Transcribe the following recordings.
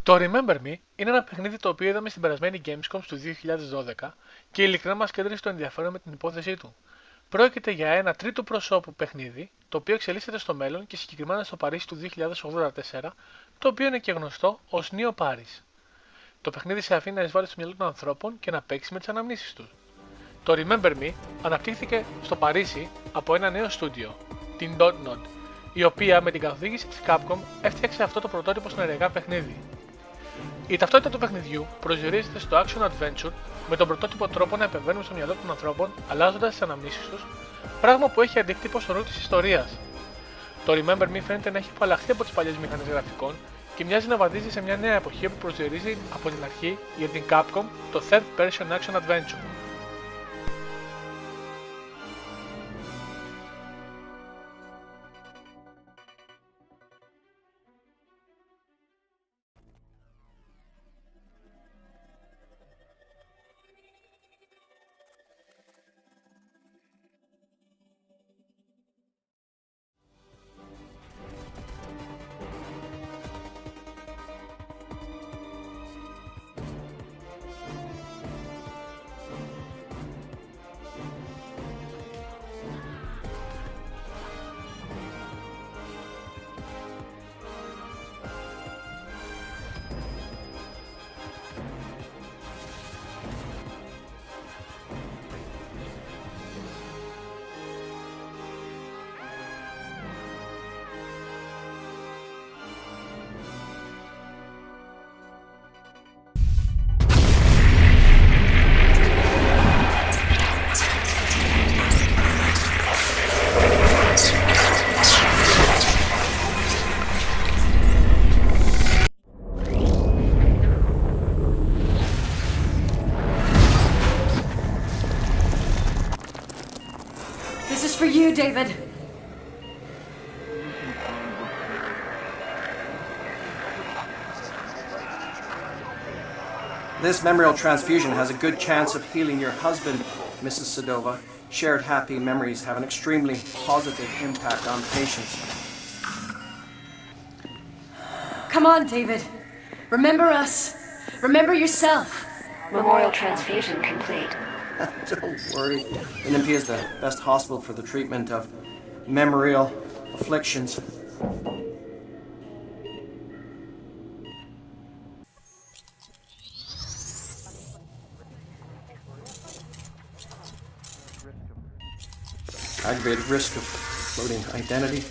Το Remember Me είναι ένα παιχνίδι το οποίο είδαμε στην περασμένη Gamescom του 2012 και ειλικρινά μας κέντρισε το ενδιαφέρον με την υπόθεσή του. Πρόκειται για ένα τρίτου προσώπου παιχνίδι, το οποίο εξελίσσεται στο μέλλον και συγκεκριμένα στο Παρίσι του 2084, το οποίο είναι και γνωστό ως Neo Paris. Το παιχνίδι σε αφήνει να εισβάλλει στο μυαλό των ανθρώπων και να παίξει με τις αναμνήσεις τους. Το Remember Me αναπτύχθηκε στο Παρίσι από ένα νέο στούντιο, την Dontnod, η οποία με την καθοδήγηση της Capcom έφτιαξε αυτό το πρωτότυπο στο ενεργά παιχνίδι. Η ταυτότητα του παιχνιδιού προσδιορίζεται στο Action Adventure με τον πρωτότυπο τρόπο να επεμβαίνουν στο μυαλό των ανθρώπων αλλάζοντας τις αναμνήσεις τους, πράγμα που έχει αντίκτυπο στο ρόλο της ιστορίας. Το Remember Me φαίνεται να έχει απαλλαχθεί από τις παλιές μηχανές γραφικών και μοιάζει να βαδίζει σε μια νέα εποχή που προσδιορίζει από την αρχή για την Capcom το Third Person Action Adventure. This is for you, David. This memorial transfusion has a good chance of healing your husband, Mrs. Sedova. Shared happy memories have an extremely positive impact on patients. Come on, David. Remember us. Remember yourself. Memorial transfusion complete. Don't worry. Olympia is the best hospital for the treatment of memorial afflictions. Aggravated risk of floating identity.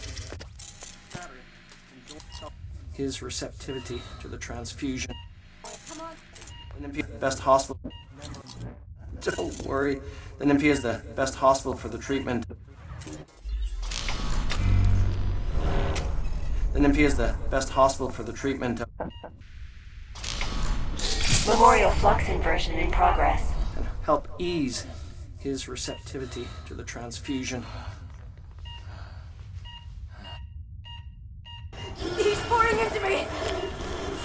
His receptivity to the transfusion. Olympia, best hospital. Don't worry. The Nympia is the best hospital for the treatment. The Nympia is the best hospital for the treatment. Memorial flux inversion in progress. And help ease his receptivity to the transfusion. He's pouring into me.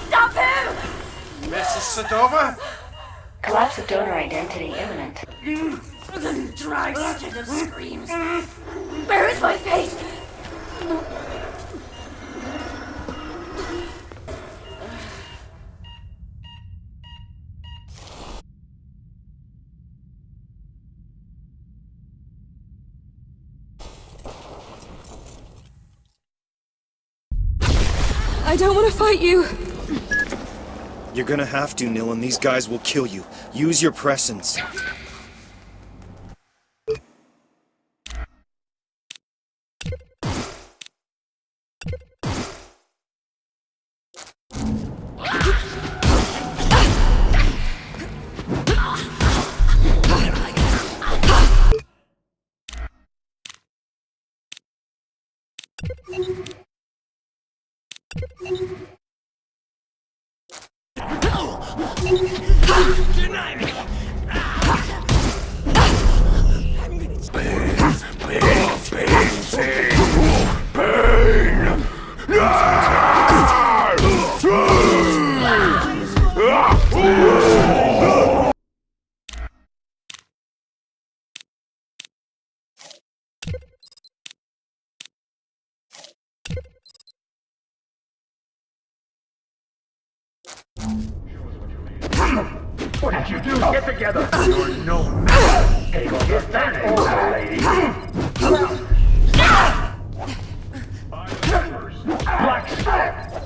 Stop him! Mrs. Sedova? Collapse of donor identity imminent. Dry stretch of screams. Where is my face? I don't want to fight you. You're gonna have to, Nil, and these guys will kill you. Use your presence. What did you do? Get together! You're no match! Get that over, lady! Black Step!